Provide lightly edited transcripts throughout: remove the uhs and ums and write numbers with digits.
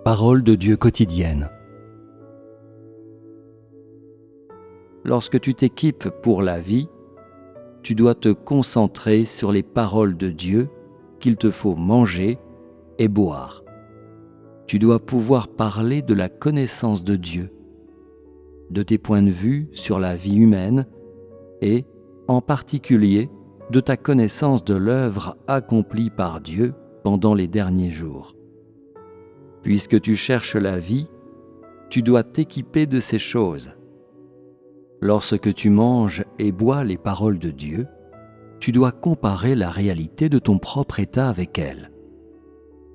Parole de Dieu quotidienne. Lorsque tu t'équipes pour la vie, tu dois te concentrer sur les paroles de Dieu qu'il te faut manger et boire. Tu dois pouvoir parler de la connaissance de Dieu, de tes points de vue sur la vie humaine et, en particulier, de ta connaissance de l'œuvre accomplie par Dieu pendant les derniers jours. Puisque tu cherches la vie, tu dois t'équiper de ces choses. Lorsque tu manges et bois les paroles de Dieu, tu dois comparer la réalité de ton propre état avec elles.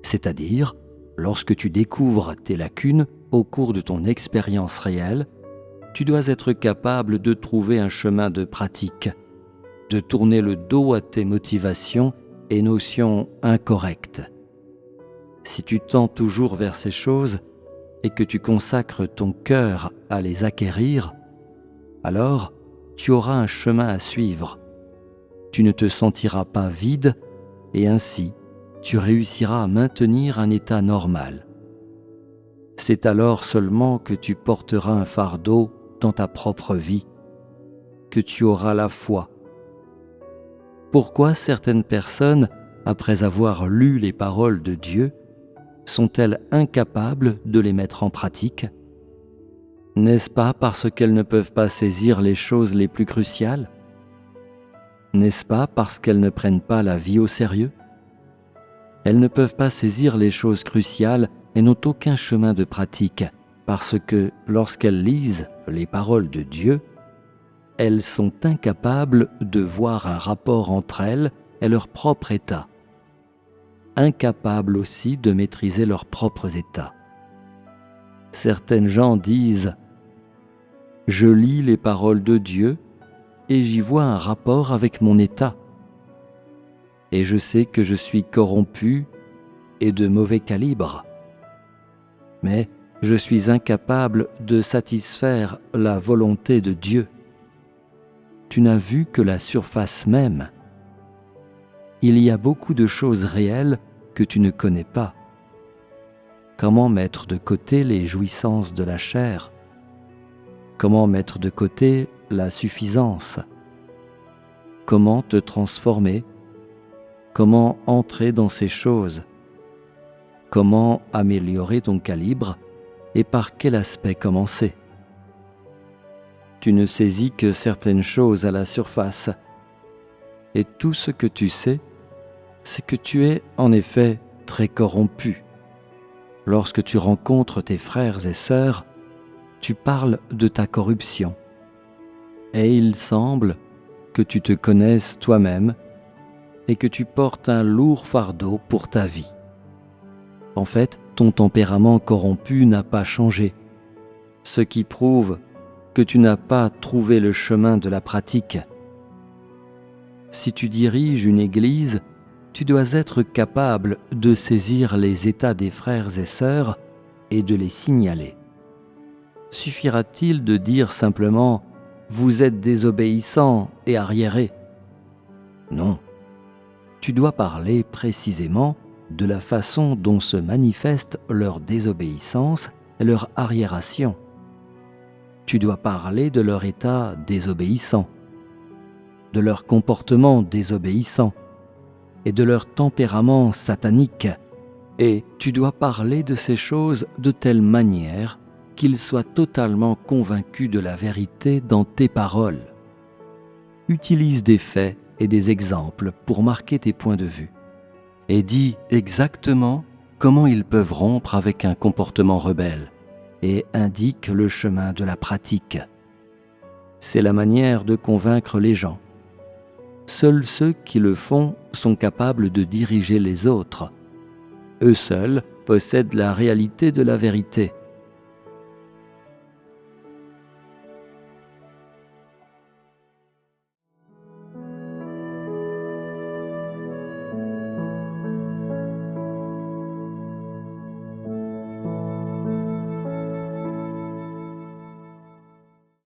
C'est-à-dire, lorsque tu découvres tes lacunes au cours de ton expérience réelle, tu dois être capable de trouver un chemin de pratique, de tourner le dos à tes motivations et notions incorrectes. Si tu tends toujours vers ces choses et que tu consacres ton cœur à les acquérir, alors tu auras un chemin à suivre. Tu ne te sentiras pas vide et ainsi tu réussiras à maintenir un état normal. C'est alors seulement que tu porteras un fardeau dans ta propre vie, que tu auras la foi. Pourquoi certaines personnes, après avoir lu les paroles de Dieu, sont-elles incapables de les mettre en pratique ? N'est-ce pas parce qu'elles ne peuvent pas saisir les choses les plus cruciales ? N'est-ce pas parce qu'elles ne prennent pas la vie au sérieux ? Elles ne peuvent pas saisir les choses cruciales et n'ont aucun chemin de pratique, parce que lorsqu'elles lisent les paroles de Dieu, elles sont incapables de voir un rapport entre elles et leur propre état, incapables aussi de maîtriser leurs propres états. Certaines gens disent « Je lis les paroles de Dieu et j'y vois un rapport avec mon état. Et je sais que je suis corrompu et de mauvais calibre. Mais je suis incapable de satisfaire la volonté de Dieu. Tu n'as vu que la surface même. Il y a beaucoup de choses réelles que tu ne connais pas. Comment mettre de côté les jouissances de la chair ? Comment mettre de côté la suffisance ? Comment te transformer ? Comment entrer dans ces choses ? Comment améliorer ton calibre et par quel aspect commencer ? Tu ne saisis que certaines choses à la surface et tout ce que tu sais, c'est que tu es en effet très corrompu. Lorsque tu rencontres tes frères et sœurs, tu parles de ta corruption. Et il semble que tu te connaisses toi-même et que tu portes un lourd fardeau pour ta vie. En fait, ton tempérament corrompu n'a pas changé, ce qui prouve que tu n'as pas trouvé le chemin de la pratique. Si tu diriges une église, tu dois être capable de saisir les états des frères et sœurs et de les signaler. Suffira-t-il de dire simplement « Vous êtes désobéissants et arriérés » ? Non. Tu dois parler précisément de la façon dont se manifeste leur désobéissance et leur arriération. Tu dois parler de leur état désobéissant, de leur comportement désobéissant et de leur tempérament satanique. Et tu dois parler de ces choses de telle manière qu'ils soient totalement convaincus de la vérité dans tes paroles. Utilise des faits et des exemples pour marquer tes points de vue. Et dis exactement comment ils peuvent rompre avec un comportement rebelle et indique le chemin de la pratique. C'est la manière de convaincre les gens. Seuls ceux qui le font sont capables de diriger les autres. Eux seuls possèdent la réalité de la vérité.